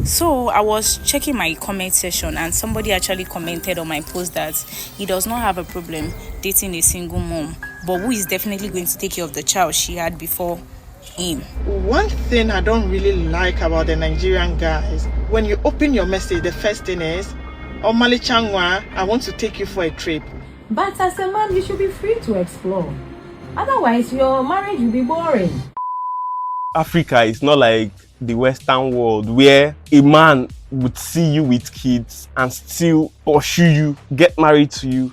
So I was checking my comment section and somebody actually commented on my post that he does not have a problem dating a single mom, but who is definitely going to take care of the child she had before him. One thing I don't really like about the Nigerian guys, when you open your message, the first thing is, Omali Changwa, I want to take you for a trip. But as a man, you should be free to explore. Otherwise, your marriage will be boring. Africa is not like the Western world where a man would see you with kids and still pursue you, get married to you,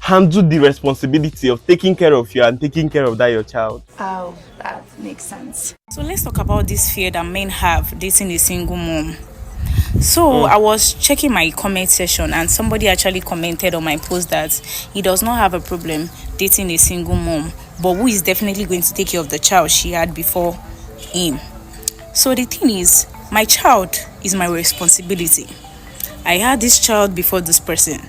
handle the responsibility of taking care of you and taking care of that your child. Oh, that makes sense. So let's talk about this fear that men have dating a single mom. So I was checking my comment section and somebody actually commented on my post that he does not have a problem dating a single mom, but who is definitely going to take care of the child she had before him. So the thing is, my child is my responsibility. I had this child before this person.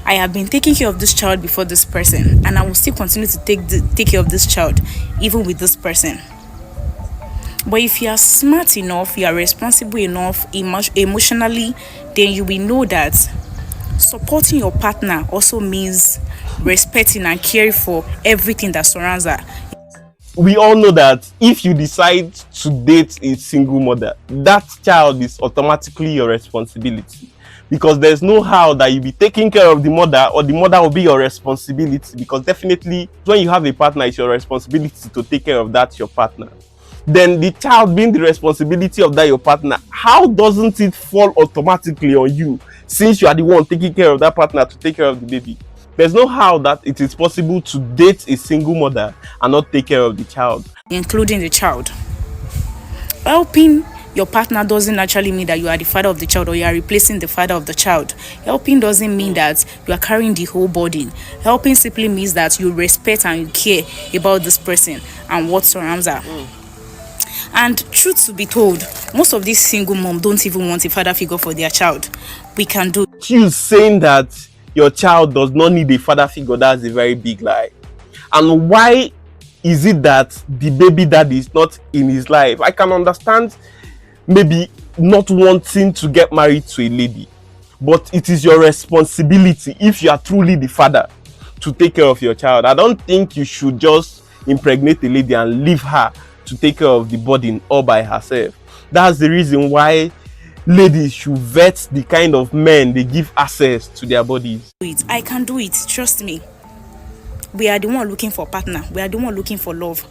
I have been taking care of this child before this person, and I will still continue to take care of this child even with this person. But if you are smart enough, you are responsible enough emotionally, then you will know that supporting your partner also means respecting and caring for everything that surrounds her. We all know that if you decide to date a single mother, that child is automatically your responsibility, because there's no how that you'll be taking care of the mother or the mother will be your responsibility, because definitely when you have a partner, it's your responsibility to take care of that your partner. Then the child being the responsibility of that your partner, how doesn't it fall automatically on you, since you are the one taking care of that partner to take care of the baby? There's no how that it is possible to date a single mother and not take care of the child. Including the child. Helping your partner doesn't actually mean that you are the father of the child or you are replacing the father of the child. Helping doesn't mean that you are carrying the whole burden. Helping simply means that you respect and you care about this person and what surrounds her. And truth to be told, most of these single moms don't even want a father figure for their child. We can do. You saying that your child does not need a father figure, that's a very big lie. And why is it that the baby daddy is not in his life? I can understand maybe not wanting to get married to a lady, but it is your responsibility, if you are truly the father, to take care of your child. I don't think you should just impregnate a lady and leave her to take care of the burden all by herself. That's the reason why ladies should vet the kind of men they give access to their bodies. I can do it, trust me. We are the one looking for partner. We are the one looking for love.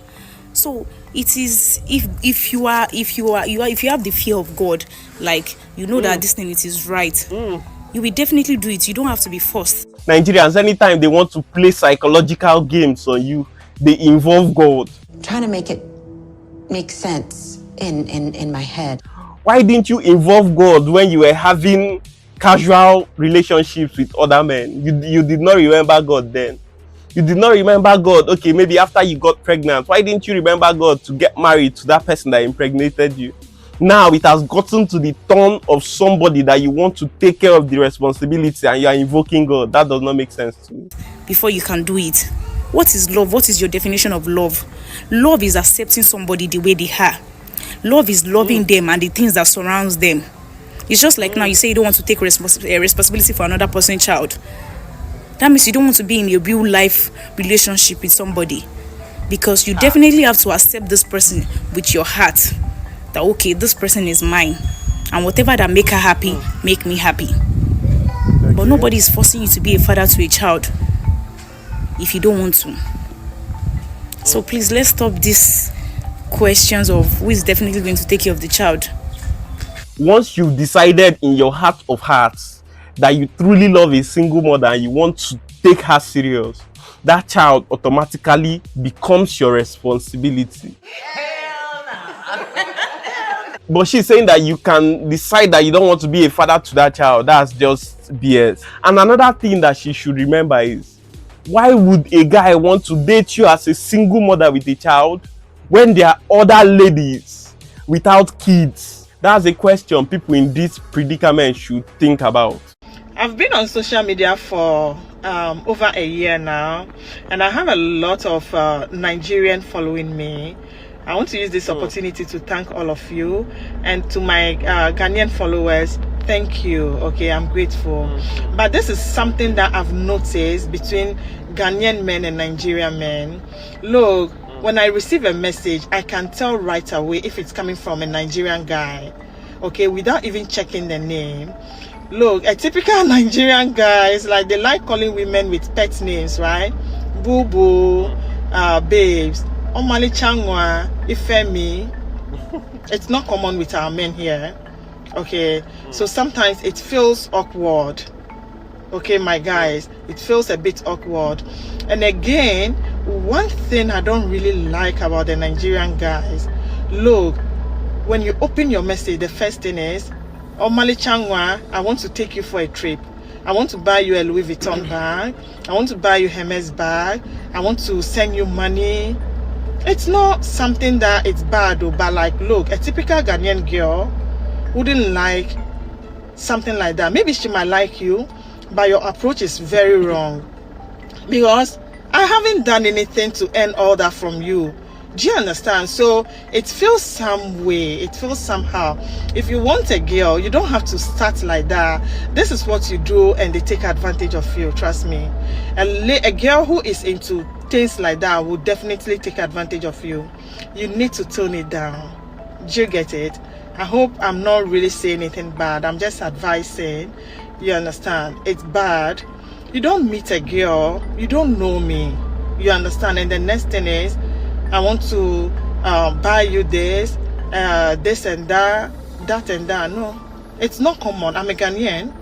So it is, if you have the fear of God, like you know that this thing it is right, you will definitely do it. You don't have to be forced. Nigerians, anytime they want to play psychological games on you, they involve God. Trying to make it make sense in my head. Why didn't you involve God when you were having casual relationships with other men? You did not remember God then. You did not remember God, okay, maybe after you got pregnant. Why didn't you remember God to get married to that person that impregnated you? Now it has gotten to the turn of somebody that you want to take care of the responsibility and you are invoking God. That does not make sense to me. Before you can do it, what is love? What is your definition of love? Love is accepting somebody the way they are. Love is loving them and the things that surrounds them. It's just like now you say you don't want to take responsibility for another person's child. That means you don't want to be in a real life relationship with somebody, because you definitely have to accept this person with your heart. That okay, this person is mine, and whatever that make her happy, make me happy. Okay. But nobody is forcing you to be a father to a child if you don't want to. So please, let's stop these questions of who is definitely going to take care of the child. Once you've decided in your heart of hearts that you truly love a single mother and you want to take her serious, that child automatically becomes your responsibility. Hell no. But she's saying that you can decide that you don't want to be a father to that child. That's just BS. And another thing that she should remember is, why would a guy want to date you as a single mother with a child when there are other ladies without kids? That's a question people in this predicament should think about. I've been on social media for over a year now, and I have a lot of Nigerian following me. I want to use this opportunity to thank all of you, and to my Ghanaian followers, thank you. Okay, I'm grateful. But this is something that I've noticed between Ghanaian men and Nigerian men. Look, when I receive a message, I can tell right away if it's coming from a Nigerian guy, okay, without even checking the name. Look, a typical Nigerian guy is like, they like calling women with pet names, right? Boo boo, babes, Omali Changwa, Ifemi. It's not common with our men here. Okay, so sometimes it feels awkward. Okay, my guys, it feels a bit awkward. And again, one thing I don't really like about the Nigerian guys, look, when you open your message, the first thing is, Omali Changwa, I want to take you for a trip. I want to buy you a Louis Vuitton bag. I want to buy you Hermes bag. I want to send you money. It's not something that it's bad, though, but like, look, a typical Ghanaian girl wouldn't like something like that. Maybe she might like you, but your approach is very wrong, because I haven't done anything to earn all that from you. Do you understand? So it feels some way, it feels somehow. If you want a girl, you don't have to start like that. This is what you do, and they take advantage of you, trust me. A girl who is into things like that will definitely take advantage of you. You need to tone it down. Do you get it? I hope I'm not really saying anything bad. I'm just advising. You understand? It's bad. You don't meet a girl, you don't know me. You understand? And the next thing is, I want to buy you this, this and that, that and that. No, it's not common. I'm a Ghanaian.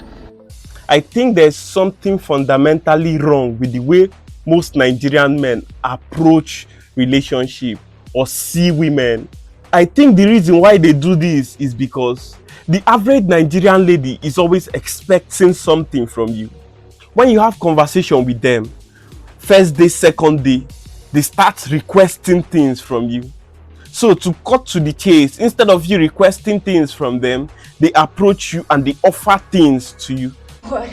I think there's something fundamentally wrong with the way most Nigerian men approach relationship or see women. I think the reason why they do this is because the average Nigerian lady is always expecting something from you. When you have conversation with them, first day, second day, they start requesting things from you. So to cut to the chase, instead of you requesting things from them, they approach you and they offer things to you. What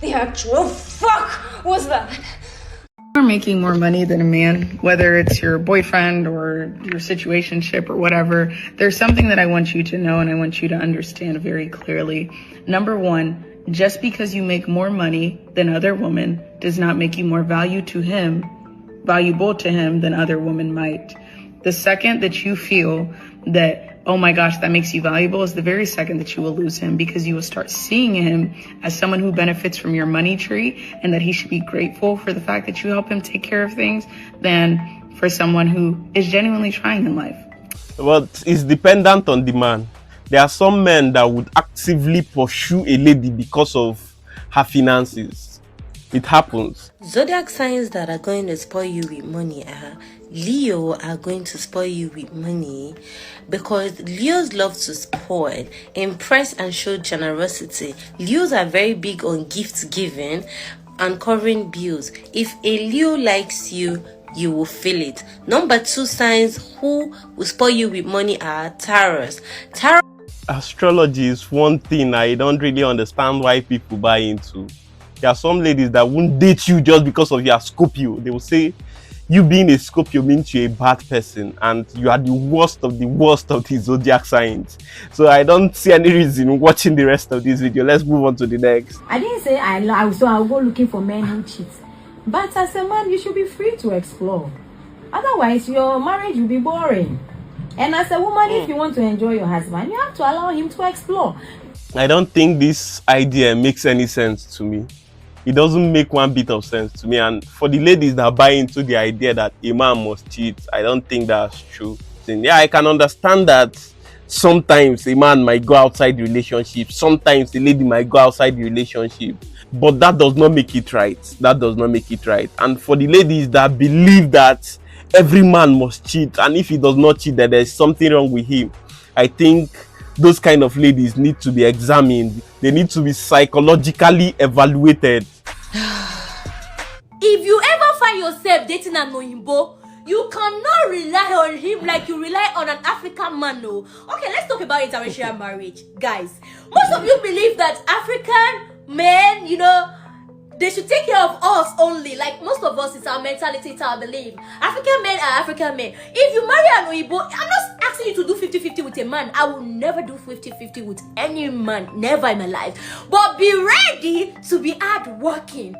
the actual fuck was that? You're making more money than a man, whether it's your boyfriend or your situationship or whatever. There's something that I want you to know and I want you to understand very clearly. Number one, just because you make more money than other women does not make you more valuable to him than other women might. The second that you feel that, oh my gosh, that makes you valuable, is the very second that you will lose him, because you will start seeing him as someone who benefits from your money tree and that he should be grateful for the fact that you help him take care of things than for someone who is genuinely trying in life. Well, it's dependent on the man. There are some men that would actively pursue a lady because of her finances. It happens. Zodiac signs that are going to spoil you with money are Leo are going to spoil you with money, because Leos love to spoil, impress and show generosity. Leos are very big on gift giving and covering bills. If a Leo likes you, you will feel it. Number two signs who will spoil you with money are Taurus. Astrology is one thing I don't really understand why people buy into. There are some ladies that won't date you just because of your Scorpio. They will say you being a Scorpio means you're a bad person and you are the worst of the zodiac signs. So I don't see any reason watching the rest of this video. Let's move on to the next. I didn't say I'll go looking for men who cheat. But as a man, you should be free to explore. Otherwise, your marriage will be boring. And as a woman, if you want to enjoy your husband, you have to allow him to explore. I don't think this idea makes any sense to me. It doesn't make one bit of sense to me. And for the ladies that buy into the idea that a man must cheat, I don't think that's true. Yeah, I can understand that sometimes a man might go outside the relationship. Sometimes the lady might go outside the relationship. But that does not make it right. That does not make it right. And for the ladies that believe that every man must cheat, and if he does not cheat, that there's something wrong with him, I think those kind of ladies need to be examined. They need to be psychologically evaluated. If you ever find yourself dating an Oyinbo, you cannot rely on him like you rely on an African man, no. Okay, let's talk about interracial marriage. Guys, most of you believe that African men, They should take care of us only. Like most of us, it's our mentality, it's our belief. African men are African men. If you marry an Oyibo, I'm not asking you to do 50-50 with a man. I will never do 50-50 with any man, never in my life. But be ready to be hardworking.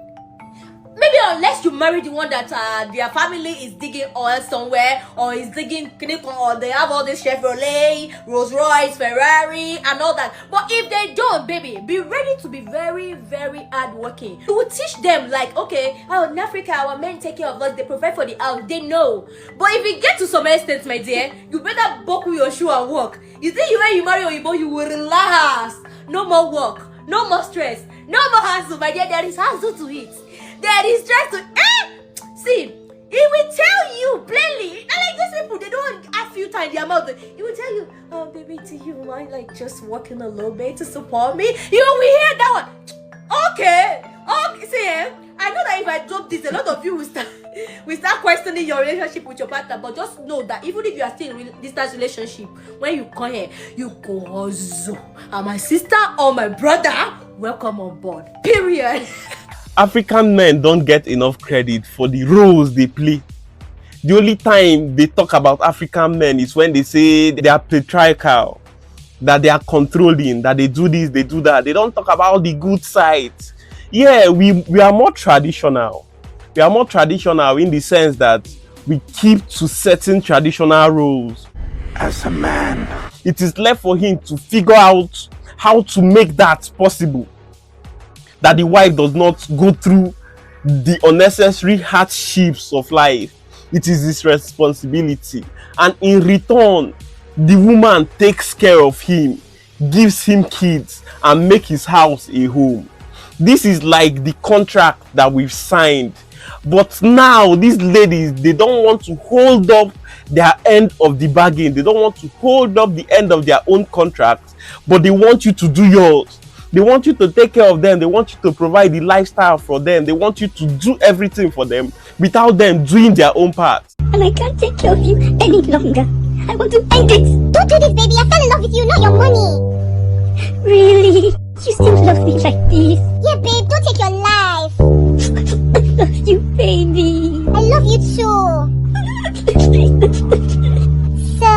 Maybe unless you marry the one that their family is digging oil somewhere, or is digging, or they have all this Chevrolet, Rolls Royce, Ferrari, and all that. But if they don't, baby, be ready to be very, very hardworking. You will teach them like, okay, in Africa, our men take care of us, they provide for the house, they know. But if you get to some extent, my dear, you better buckle your shoe and work. You think when you marry Oyibo, you will relax. No more work, no more stress, no more hassle, my dear. There is hassle to it. There is stress to see, he will tell you plainly. Not like these people, they don't ask you time their mouth. He will tell you, oh baby, do you mind like just working a little bit to support me? You will hear that one. Okay, see, I know that if I drop this, a lot of you will start questioning your relationship with your partner. But just know that even if you are still in distance relationship, when you come here, you go zo. And my sister or my brother, welcome on board. Period. African men don't get enough credit for the roles they play. The only time they talk about African men is when they say they are patriarchal, that they are controlling, that they do this, they do that. They don't talk about the good sides. Yeah, we are more traditional. We are more traditional in the sense that we keep to certain traditional roles. As a man, it is left for him to figure out how to make that possible. That the wife does not go through the unnecessary hardships of life. It is his responsibility. And in return, the woman takes care of him, gives him kids, and makes his house a home. This is like the contract that we've signed. But now, these ladies, they don't want to hold up their end of the bargain. They don't want to hold up the end of their own contract, but they want you to do yours. They want you to take care of them. They want you to provide the lifestyle for them. They want you to do everything for them without them doing their own part. And I can't take care of you any longer. I want to end it. Don't do this, baby. I fell in love with you, not your money. Really? You still love me like this? Yeah, babe. Don't take your life. I love you, baby. I love you too. So,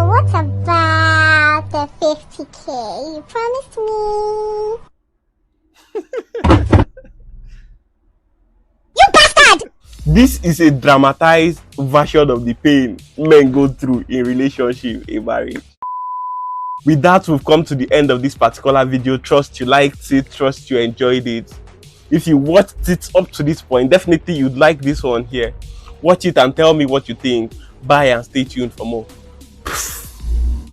what about the 50K? You promised me. You bastard! This is a dramatized version of the pain men go through in relationship, in marriage. With that, we've come to the end of this particular video. Trust you liked it, trust you enjoyed it. If you watched it up to this point, definitely you'd like this one here. Watch it and tell me what you think. Bye and stay tuned for more.